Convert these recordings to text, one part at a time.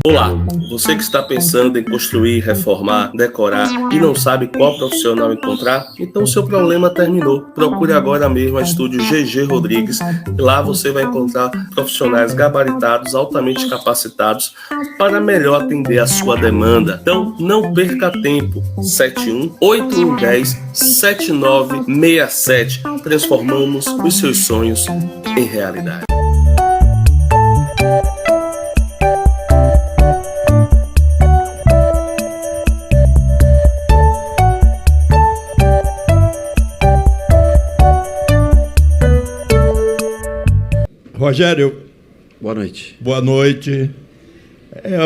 Olá, você que está pensando em construir, reformar, decorar e não sabe qual profissional encontrar? Então seu problema terminou. Procure agora mesmo a Estúdio GG Rodrigues e lá você vai encontrar profissionais gabaritados, altamente capacitados para melhor atender a sua demanda. Então não perca tempo. 71-8110-7967. Transformamos os seus sonhos em realidade. Rogério, boa noite. Boa noite.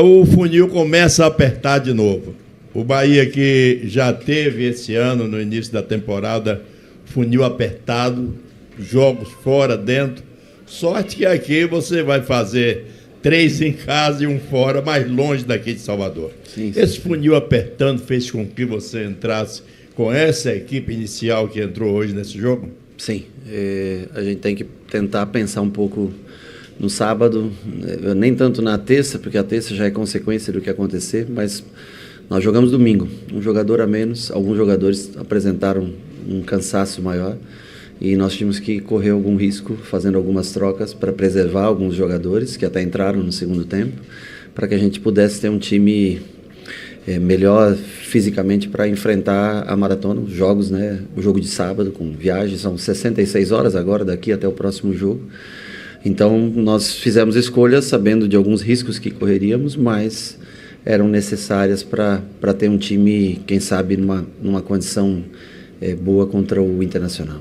O funil começa a apertar de novo. O Bahia que já teve esse ano, no início da temporada, funil apertado, jogos fora, dentro. Sorte que aqui você vai fazer 3 em casa e 1 fora, mais longe daqui de Salvador. Sim. Esse funil apertando fez com que você entrasse com essa equipe inicial que entrou hoje nesse jogo? Sim, a gente tem que tentar pensar um pouco no sábado, nem tanto na terça, porque a terça já é consequência do que acontecer, mas nós jogamos domingo, um jogador a menos, alguns jogadores apresentaram um cansaço maior e nós tínhamos que correr algum risco fazendo algumas trocas para preservar alguns jogadores que até entraram no segundo tempo, para que a gente pudesse ter um time melhor fisicamente para enfrentar a maratona, os jogos, né? O jogo de sábado com viagem, são 66 horas agora daqui até o próximo jogo. Então nós fizemos escolhas sabendo de alguns riscos que correríamos, mas eram necessárias para ter um time, quem sabe, numa condição boa contra o Internacional.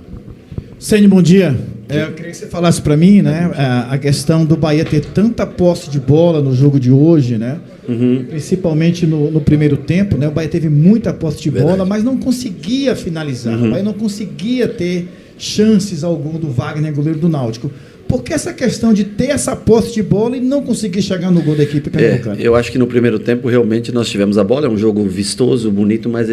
Ceni, bom dia. Eu queria que você falasse para mim, né, a questão do Bahia ter tanta posse de bola no jogo de hoje, né? Principalmente no primeiro tempo, né? O Bahia teve muita posse de bola, mas não conseguia finalizar. O Bahia não conseguia ter chances algum do Wagner, goleiro do Náutico. Por que essa questão de ter essa posse de bola e não conseguir chegar no gol da equipe pernambucana? Eu acho que no primeiro tempo realmente nós tivemos a bola, é um jogo vistoso, bonito, mas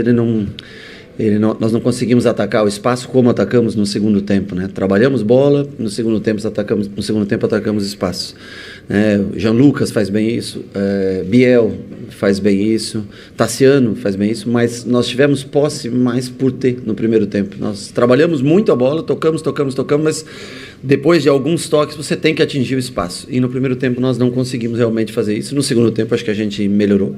nós não conseguimos atacar o espaço como atacamos no segundo tempo, né? Trabalhamos bola, no segundo tempo atacamos espaço. Jean Lucas faz bem isso, Biel faz bem isso, Tassiano faz bem isso, mas nós tivemos posse mais por ter no primeiro tempo. Nós trabalhamos muito a bola, tocamos, mas depois de alguns toques você tem que atingir o espaço. E no primeiro tempo nós não conseguimos realmente fazer isso. No segundo tempo acho que a gente melhorou,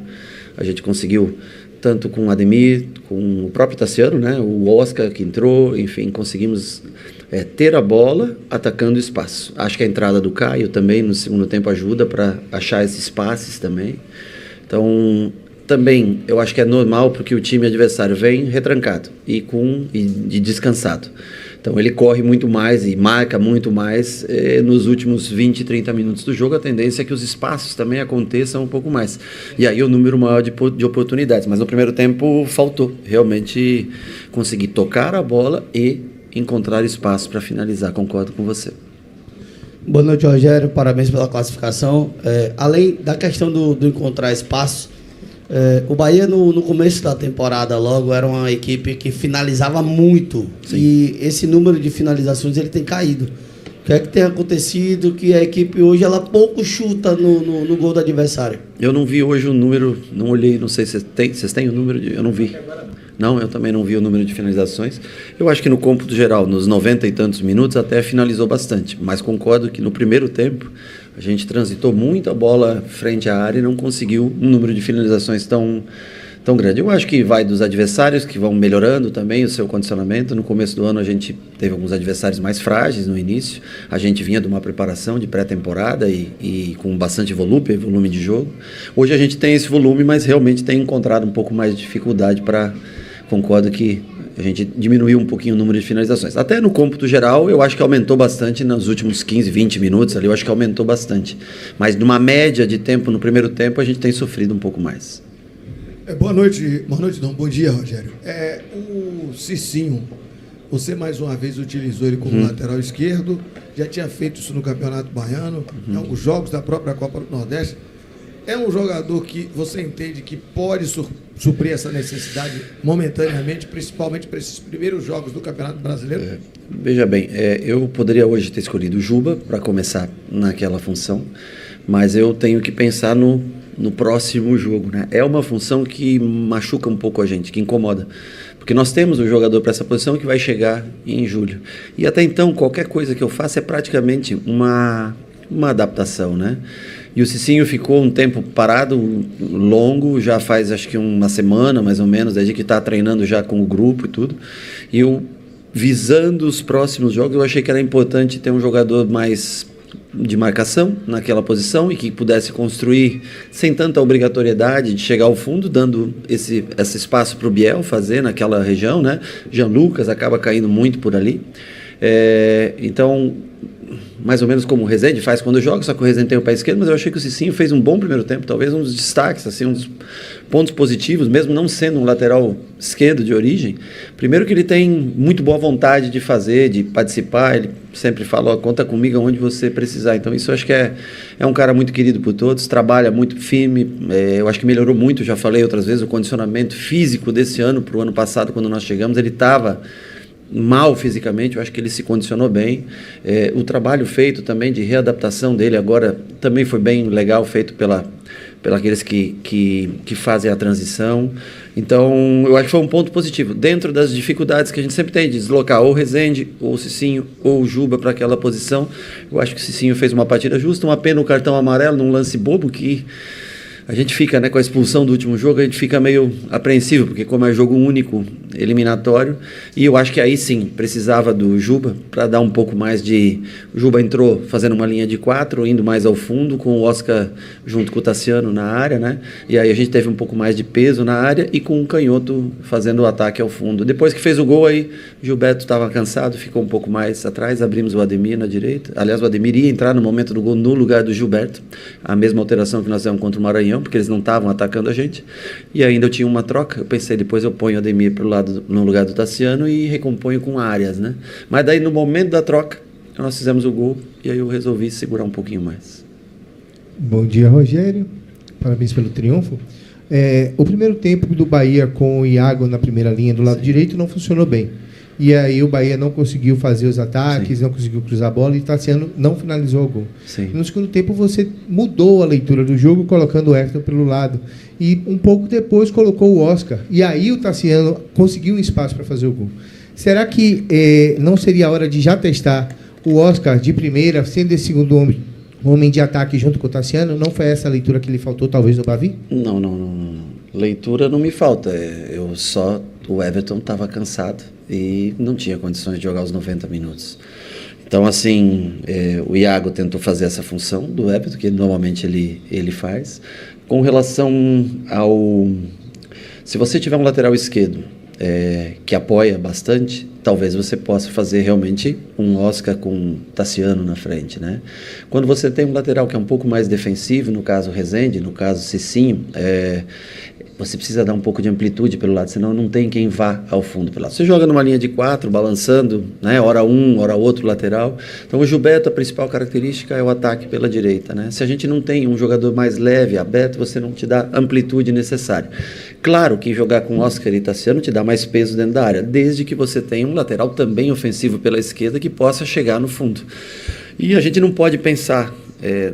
a gente conseguiu tanto com o Ademir, com o próprio Tassiano, né? O Oscar que entrou, enfim, conseguimos ter a bola atacando o espaço. Acho que a entrada do Caio também no segundo tempo ajuda para achar esses passes também. Então, também eu acho que é normal porque o time adversário vem retrancado e descansado. Então ele corre muito mais e marca muito mais nos últimos 20, 30 minutos do jogo. A tendência é que os espaços também aconteçam um pouco mais. E aí o número maior de oportunidades. Mas no primeiro tempo faltou realmente conseguir tocar a bola e encontrar espaço para finalizar. Concordo com você. Boa noite, Rogério. Parabéns pela classificação. Além da questão do encontrar espaço, o Bahia no começo da temporada logo era uma equipe que finalizava muito. Sim. E esse número de finalizações ele tem caído. O que é que tem acontecido que a equipe hoje ela pouco chuta no gol do adversário? Eu não vi hoje o número, não olhei, não sei se vocês têm o número eu não vi. Não, eu também não vi o número de finalizações. Eu acho que no cômputo geral, nos 90 e tantos minutos, até finalizou bastante. Mas concordo que no primeiro tempo, a gente transitou muita bola frente à área e não conseguiu um número de finalizações tão grande. Eu acho que vai dos adversários, que vão melhorando também o seu condicionamento. No começo do ano, a gente teve alguns adversários mais frágeis no início. A gente vinha de uma preparação de pré-temporada e com bastante volume de jogo. Hoje a gente tem esse volume, mas realmente tem encontrado um pouco mais de dificuldade para... Concordo que a gente diminuiu um pouquinho o número de finalizações. Até no cômputo geral, eu acho que aumentou bastante nos últimos 15, 20 minutos ali, eu acho que aumentou bastante. Mas numa média de tempo, no primeiro tempo, a gente tem sofrido um pouco mais. Boa noite, não, bom dia, Rogério. O Cicinho, você mais uma vez utilizou ele como lateral esquerdo, já tinha feito isso no Campeonato Baiano, em alguns jogos da própria Copa do Nordeste. É um jogador que você entende que pode suprir essa necessidade momentaneamente, principalmente para esses primeiros jogos do Campeonato Brasileiro? Veja bem, eu poderia hoje ter escolhido o Juba para começar naquela função, mas eu tenho que pensar no próximo jogo, né? É uma função que machuca um pouco a gente, que incomoda. Porque nós temos um jogador para essa posição que vai chegar em julho. E até então, qualquer coisa que eu faça é praticamente uma adaptação, né? E o Cicinho ficou um tempo parado, longo, já faz acho que uma semana, mais ou menos, desde que está treinando já com o grupo e tudo. E eu, visando os próximos jogos, eu achei que era importante ter um jogador mais de marcação naquela posição e que pudesse construir sem tanta obrigatoriedade de chegar ao fundo, dando esse espaço para o Biel fazer naquela região, né? Jean Lucas acaba caindo muito por ali. Então, mais ou menos como o Rezende faz quando joga, só que o Rezende tem o pé esquerdo, mas eu achei que o Cicinho fez um bom primeiro tempo, talvez um dos destaques, assim, um dos pontos positivos, mesmo não sendo um lateral esquerdo de origem. Primeiro que ele tem muito boa vontade de fazer, de participar, ele sempre fala, ó, conta comigo onde você precisar. Então isso eu acho que é um cara muito querido por todos, trabalha muito firme, eu acho que melhorou muito, já falei outras vezes, o condicionamento físico desse ano para o ano passado, quando nós chegamos, ele estava mal fisicamente, eu acho que ele se condicionou bem. O trabalho feito também de readaptação dele agora também foi bem legal, feito pela aqueles que fazem a transição. Então, eu acho que foi um ponto positivo. Dentro das dificuldades que a gente sempre tem de deslocar ou o Rezende, ou o Cicinho, ou o Juba para aquela posição, eu acho que o Cicinho fez uma partida justa, uma pena o cartão amarelo num lance bobo que a gente fica, né, com a expulsão do último jogo, a gente fica meio apreensivo, porque como é jogo único, eliminatório, e eu acho que aí sim, precisava do Juba para dar um pouco mais de... O Juba entrou fazendo uma linha de 4, indo mais ao fundo, com o Oscar junto com o Tassiano na área, né? E aí a gente teve um pouco mais de peso na área e com o Canhoto fazendo o ataque ao fundo. Depois que fez o gol aí, o Gilberto estava cansado, ficou um pouco mais atrás, abrimos o Ademir na direita. Aliás, o Ademir ia entrar no momento do gol no lugar do Gilberto, a mesma alteração que nós fizemos contra o Maranhão, porque eles não estavam atacando a gente, e ainda eu tinha uma troca, eu pensei, depois eu ponho o Ademir no lugar do Tassiano e recomponho com Arias, né? Mas daí no momento da troca, nós fizemos o gol, e aí eu resolvi segurar um pouquinho mais. Bom dia, Rogério, parabéns pelo triunfo. O primeiro tempo do Bahia com o Iago na primeira linha do lado direito não funcionou bem. E aí o Bahia não conseguiu fazer os ataques, não conseguiu cruzar a bola e o Tassiano não finalizou o gol. No segundo tempo você mudou a leitura do jogo, colocando o Everton pelo lado. E um pouco depois colocou o Oscar. E aí o Tassiano conseguiu um espaço para fazer o gol. Será que não seria a hora de já testar o Oscar de primeira, sendo esse segundo homem de ataque junto com o Tassiano? Não foi essa a leitura que lhe faltou, talvez, no Bavi? Não. Leitura não me falta. O Everton estava cansado e não tinha condições de jogar os 90 minutos. Então, assim, o Iago tentou fazer essa função do Everton, que normalmente ele faz. Com relação ao... Se você tiver um lateral esquerdo que apoia bastante, talvez você possa fazer realmente um Oscar com Tassiano na frente, né? Quando você tem um lateral que é um pouco mais defensivo, no caso Rezende, no caso Cicinho, você precisa dar um pouco de amplitude pelo lado, senão não tem quem vá ao fundo pelo lado. Você joga numa linha de 4, balançando, né? Hora um, hora outro lateral. Então o Gilberto, a principal característica é o ataque pela direita, né? Se a gente não tem um jogador mais leve, aberto, você não te dá amplitude necessária. Claro que jogar com Oscar e Tassiano te dá mais peso dentro da área, desde que você tenha um lateral também ofensivo pela esquerda que possa chegar no fundo. E a gente não pode pensar...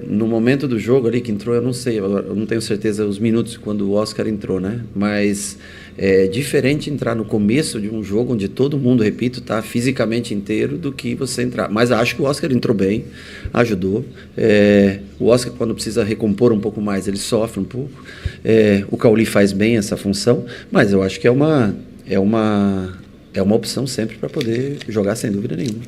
no momento do jogo ali que entrou, eu não sei, eu não tenho certeza os minutos quando o Oscar entrou, né? Mas é diferente entrar no começo de um jogo onde todo mundo, repito, está fisicamente inteiro do que você entrar. Mas acho que o Oscar entrou bem, ajudou. O Oscar, quando precisa recompor um pouco mais, ele sofre um pouco. O Cauli faz bem essa função, mas eu acho que é uma opção sempre para poder jogar sem dúvida nenhuma.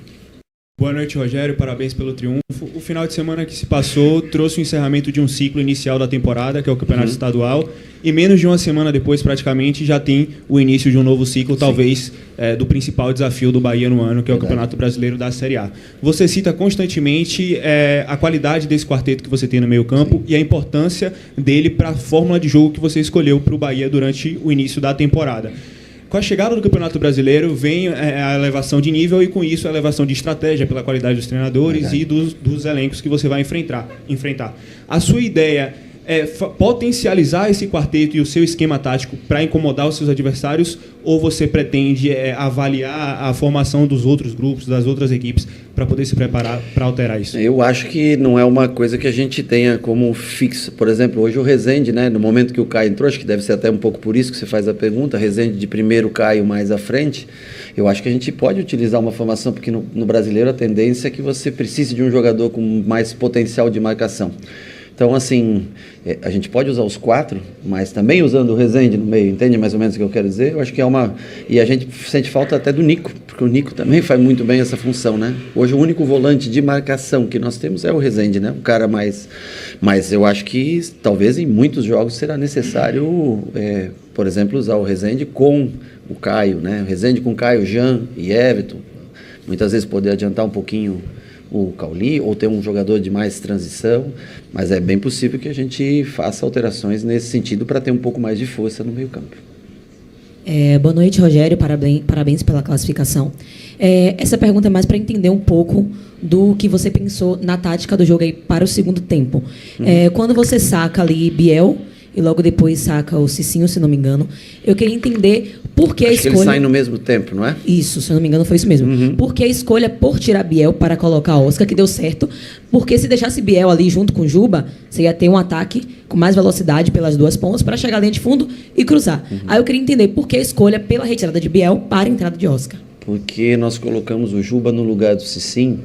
Boa noite, Rogério. Parabéns pelo triunfo. O final de semana que se passou trouxe o encerramento de um ciclo inicial da temporada, que é o Campeonato Estadual, e menos de uma semana depois, praticamente, já tem o início de um novo ciclo, talvez do principal desafio do Bahia no ano, que é o Campeonato Brasileiro da Série A. Você cita constantemente a qualidade desse quarteto que você tem no meio-campo e a importância dele para a fórmula de jogo que você escolheu para o Bahia durante o início da temporada. Com a chegada do Campeonato Brasileiro vem a elevação de nível e, com isso, a elevação de estratégia pela qualidade dos treinadores e dos elencos que você vai enfrentar. A sua ideia potencializar esse quarteto e o seu esquema tático para incomodar os seus adversários, ou você pretende avaliar a formação dos outros grupos, das outras equipes, para poder se preparar para alterar isso? Eu acho que não é uma coisa que a gente tenha como fixo. Por exemplo, hoje o Rezende, né, no momento que o Caio entrou, acho que deve ser até um pouco por isso que você faz a pergunta, Rezende de primeiro, Caio mais à frente, eu acho que a gente pode utilizar uma formação, porque no brasileiro a tendência é que você precise de um jogador com mais potencial de marcação. Então, assim, a gente pode usar os 4, mas também usando o Rezende no meio, entende mais ou menos o que eu quero dizer? Eu acho que é uma... E a gente sente falta até do Nico, porque o Nico também faz muito bem essa função, né? Hoje o único volante de marcação que nós temos é o Rezende, né? Um cara mais... Mas eu acho que talvez em muitos jogos será necessário, por exemplo, usar o Rezende com o Caio, né? O Rezende com Caio, Jean e Everton. Muitas vezes poder adiantar um pouquinho o Cauli, ou ter um jogador de mais transição, mas é bem possível que a gente faça alterações nesse sentido para ter um pouco mais de força no meio campo. Boa noite, Rogério, parabéns pela classificação. Essa pergunta é mais para entender um pouco do que você pensou na tática do jogo aí para o segundo tempo. Quando você saca ali Biel e logo depois saca o Cicinho, se não me engano, eu queria entender por que a escolha... que eles saem no mesmo tempo, não é? Isso, se eu não me engano foi isso mesmo. Por que a escolha por tirar Biel para colocar Oscar, que deu certo, porque se deixasse Biel ali junto com Juba, você ia ter um ataque com mais velocidade pelas duas pontas para chegar à linha de fundo e cruzar. Aí eu queria entender por que a escolha pela retirada de Biel para a entrada de Oscar. Porque nós colocamos o Juba no lugar do Cicinho,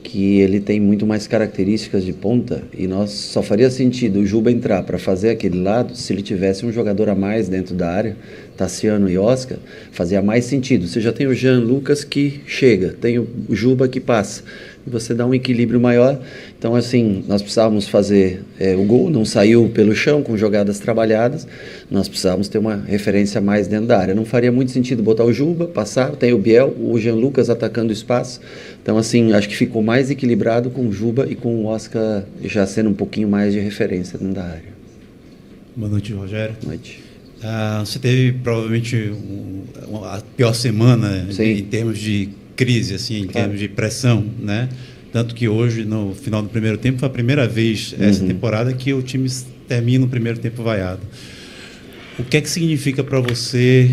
que ele tem muito mais características de ponta, e nós só faria sentido o Juba entrar para fazer aquele lado se ele tivesse um jogador a mais dentro da área, Tassiano e Oscar, fazia mais sentido. Você já tem o Jean Lucas que chega, tem o Juba que passa, e você dá um equilíbrio maior. Então, assim, nós precisávamos fazer o gol, não saiu pelo chão, com jogadas trabalhadas, nós precisávamos ter uma referência mais dentro da área. Não faria muito sentido botar o Juba, passar, tem o Biel, o Jean Lucas atacando o espaço. Então, assim, acho que ficou mais equilibrado com o Juba e com o Oscar já sendo um pouquinho mais de referência dentro da área. Boa noite, Rogério. Boa noite. Você teve provavelmente a pior semana em termos de crise, assim, em termos de pressão, né? Tanto que hoje, no final do primeiro tempo, foi a primeira vez essa temporada que o time termina o primeiro tempo vaiado. O que é que significa para você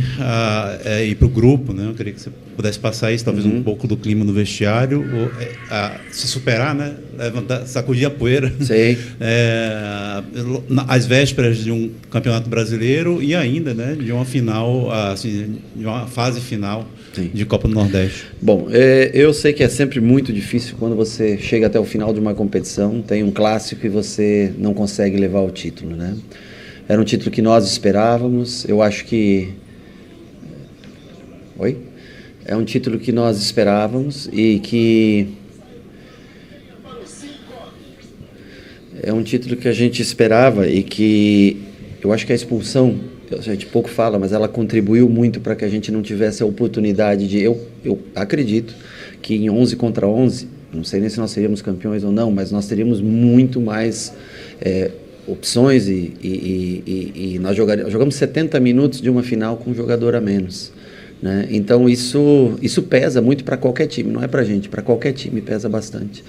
e para o grupo, né? Eu queria que você pudesse passar isso, talvez um pouco do clima no vestiário, ou, se superar, né? Levantar, sacudir a poeira. Sei. Às vésperas de um campeonato brasileiro e ainda, né, de uma final, assim, de uma fase final de Copa do Nordeste. Bom, eu sei que é sempre muito difícil quando você chega até o final de uma competição, tem um clássico e você não consegue levar o título, né? Era um título que nós esperávamos, eu acho que... Oi? É um título que nós esperávamos e que... É um título que a gente esperava e que eu acho que a expulsão, a gente pouco fala, mas ela contribuiu muito para que a gente não tivesse a oportunidade de... Eu acredito que em 11 contra 11, não sei nem se nós seríamos campeões ou não, mas nós teríamos muito mais... opções e nós jogamos 70 minutos de uma final com um jogador a menos, né? Então isso pesa muito para qualquer time, não é para a gente, para qualquer time pesa bastante.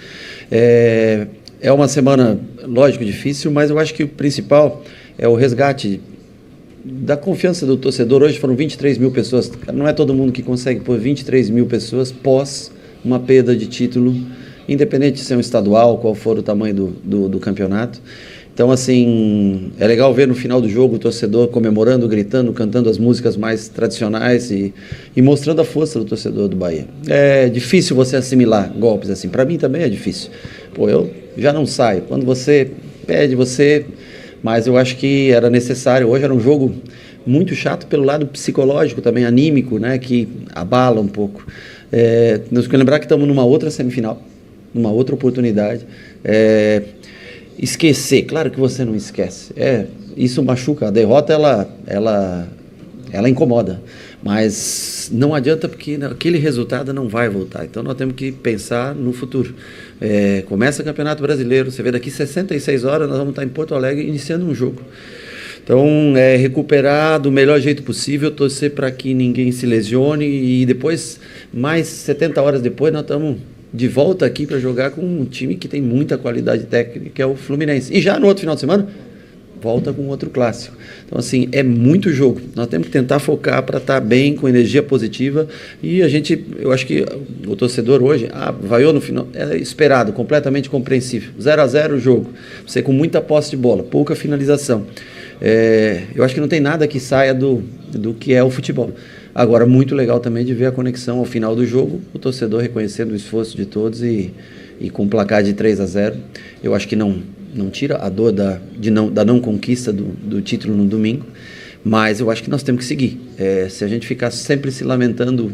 É uma semana, lógico, difícil, mas eu acho que o principal é o resgate da confiança do torcedor. Hoje foram 23 mil pessoas, não é todo mundo que consegue pôr 23 mil pessoas pós uma perda de título, independente de ser um estadual, qual for o tamanho do campeonato. Então, assim, é legal ver no final do jogo o torcedor comemorando, gritando, cantando as músicas mais tradicionais e mostrando a força do torcedor do Bahia. É difícil você assimilar golpes assim. Para mim também é difícil. Pô, eu já não saio. Quando você pede, mas eu acho que era necessário. Hoje era um jogo muito chato pelo lado psicológico também, anímico, né, que abala um pouco. Nós temos que lembrar que estamos numa outra semifinal, numa outra oportunidade. Esquecer, claro que você não esquece, isso machuca, a derrota ela incomoda, mas não adianta porque aquele resultado não vai voltar, então nós temos que pensar no futuro. Começa o Campeonato Brasileiro, você vê daqui 66 horas nós vamos estar em Porto Alegre iniciando um jogo, então recuperar do melhor jeito possível, torcer para que ninguém se lesione e depois, mais 70 horas depois, nós estamos de volta aqui para jogar com um time que tem muita qualidade técnica, que é o Fluminense. E já no outro final de semana, volta com outro clássico. Então, assim, é muito jogo. Nós temos que tentar focar para estar bem, com energia positiva. E eu acho que o torcedor hoje, vaiou no final, é esperado, completamente compreensível. 0-0 o jogo. Você com muita posse de bola, pouca finalização. Eu acho que não tem nada que saia do que é o futebol. Agora, muito legal também de ver a conexão ao final do jogo, o torcedor reconhecendo o esforço de todos e com um placar de 3-0. Eu acho que não tira a dor da não conquista do título no domingo, mas eu acho que nós temos que seguir. Se a gente ficar sempre se lamentando,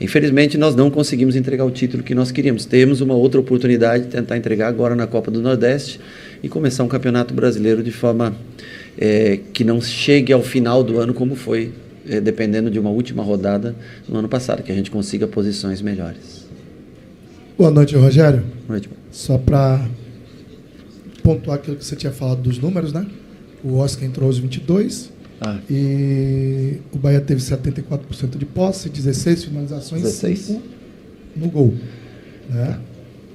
infelizmente nós não conseguimos entregar o título que nós queríamos. Temos uma outra oportunidade de tentar entregar agora na Copa do Nordeste e começar um campeonato brasileiro de forma que não chegue ao final do ano como foi, dependendo de uma última rodada no ano passado, que a gente consiga posições melhores. Boa noite, Rogério. Boa noite. Só para pontuar aquilo que você tinha falado dos números, né? O Oscar entrou aos 22 e o Bahia teve 74% de posse, 16 finalizações, 5 no gol. Né?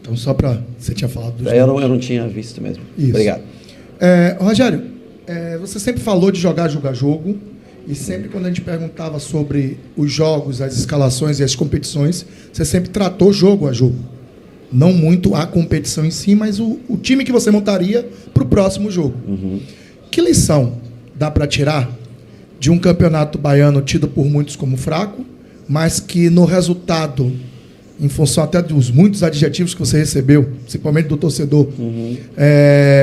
Então, só para... Você tinha falado dos números. Eu não tinha visto mesmo. Isso. Obrigado. Rogério, você sempre falou de jogar jogo, e sempre quando a gente perguntava sobre os jogos, as escalações e as competições, você sempre tratou jogo a jogo. Não muito a competição em si, mas o time que você montaria para o próximo jogo. Uhum. Que lição dá para tirar de um campeonato baiano tido por muitos como fraco, mas que no resultado, em função até dos muitos adjetivos que você recebeu, principalmente do torcedor,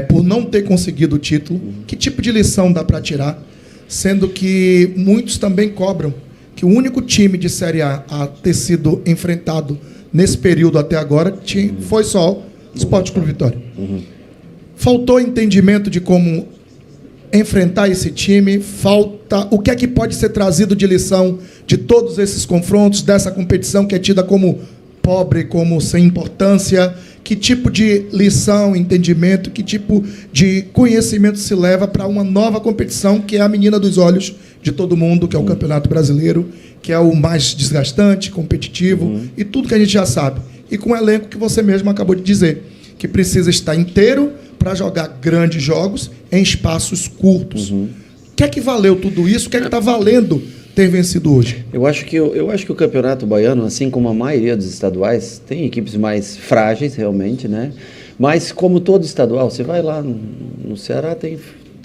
por não ter conseguido o título, que tipo de lição dá para tirar? Sendo que muitos também cobram que o único time de Série A a ter sido enfrentado nesse período até agora foi só o Sport Clube Vitória. Faltou entendimento de como enfrentar esse time, o que é que pode ser trazido de lição de todos esses confrontos, dessa competição que é tida como pobre, como sem importância. Que tipo de lição, entendimento, que tipo de conhecimento se leva para uma nova competição que é a menina dos olhos de todo mundo, que é o Campeonato Brasileiro, que é o mais desgastante, competitivo e tudo que a gente já sabe. E com o elenco que você mesmo acabou de dizer, que precisa estar inteiro para jogar grandes jogos em espaços curtos. O que é que valeu tudo isso? O que é que está valendo ter vencido hoje? Eu acho que o Campeonato Baiano, assim como a maioria dos estaduais, tem equipes mais frágeis, realmente, né? Mas, como todo estadual, você vai lá no Ceará, tem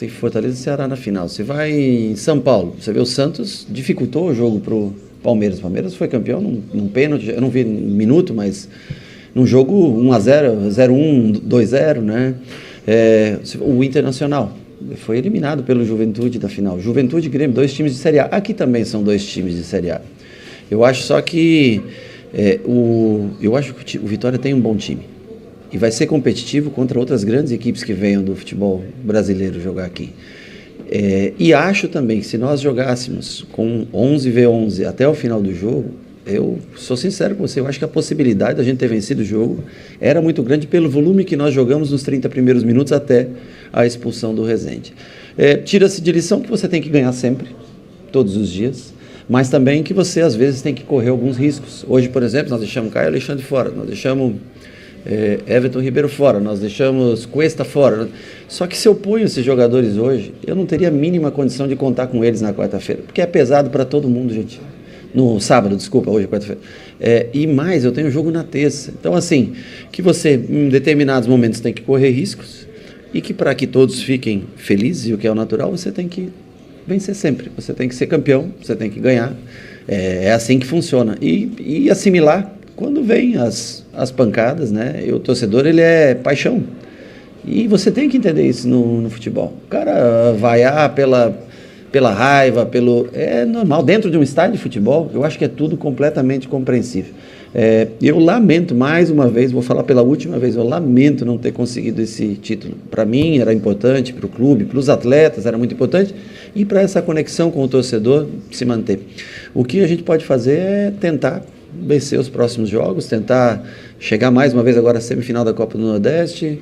Fortaleza e Ceará na final. Você vai em São Paulo, você vê o Santos, dificultou o jogo para o Palmeiras. O Palmeiras foi campeão num pênalti, eu não vi um minuto, mas num jogo 1-0, 0-1, 2-0, né? O Internacional foi eliminado pelo Juventude da final. Juventude e Grêmio, 2 times de Série A. Aqui também são 2 times de Série A. Eu acho só que eu acho que o Vitória tem um bom time. E vai ser competitivo contra outras grandes equipes que venham do futebol brasileiro jogar aqui. E acho também que se nós jogássemos com 11v11 até o final do jogo, eu sou sincero com você, eu acho que a possibilidade da gente ter vencido o jogo era muito grande pelo volume que nós jogamos nos 30 primeiros minutos até a expulsão do Rezende. Tira-se de lição que você tem que ganhar sempre, todos os dias, mas também que você às vezes tem que correr alguns riscos. Hoje, por exemplo, nós deixamos Caio Alexandre fora, nós deixamos Everton Ribeiro fora, nós deixamos Cuesta fora. Só que se eu ponho esses jogadores hoje, eu não teria a mínima condição de contar com eles na quarta-feira, porque é pesado para todo mundo, gente. No sábado, desculpa, hoje é quarta-feira. E mais, eu tenho jogo na terça. Então, assim, que você, em determinados momentos, tem que correr riscos e que para que todos fiquem felizes, e o que é o natural, você tem que vencer sempre. Você tem que ser campeão, você tem que ganhar. É assim que funciona. E assimilar quando vem as pancadas, né? E o torcedor, ele é paixão. E você tem que entender isso no futebol. O cara vaiar pela raiva, é normal. Dentro de um estádio de futebol, eu acho que é tudo completamente compreensível. Eu lamento, mais uma vez, vou falar pela última vez, eu lamento não ter conseguido esse título. Para mim era importante, para o clube, para os atletas era muito importante, e para essa conexão com o torcedor se manter. O que a gente pode fazer é tentar vencer os próximos jogos, tentar chegar mais uma vez agora à semifinal da Copa do Nordeste,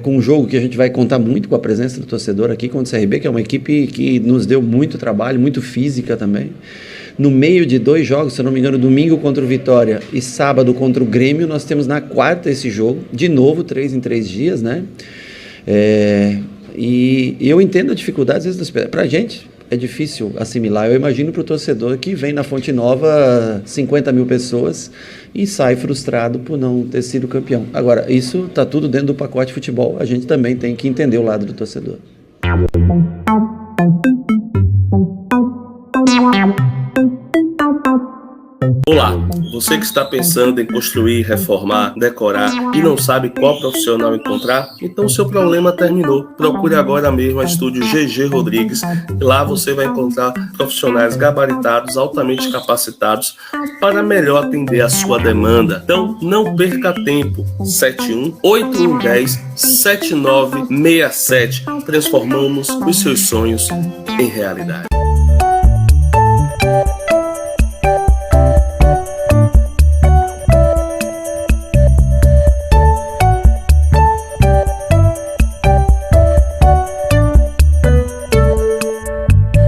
com um jogo que a gente vai contar muito com a presença do torcedor aqui contra o CRB, que é uma equipe que nos deu muito trabalho, muito física também. No meio de 2 jogos, se eu não me engano, domingo contra o Vitória e sábado contra o Grêmio, nós temos na quarta esse jogo, de novo 3 em 3 dias, né? E eu entendo a dificuldade, às vezes, para a gente é difícil assimilar. Eu imagino para o torcedor que vem na Fonte Nova 50 mil pessoas e sai frustrado por não ter sido campeão. Agora, isso está tudo dentro do pacote de futebol. A gente também tem que entender o lado do torcedor. Olá, você que está pensando em construir, reformar, decorar e não sabe qual profissional encontrar? Então seu problema terminou. Procure agora mesmo a Estúdio GG Rodrigues. Lá você vai encontrar profissionais gabaritados, altamente capacitados para melhor atender a sua demanda. Então não perca tempo. 71-8110-7967. Transformamos os seus sonhos em realidade.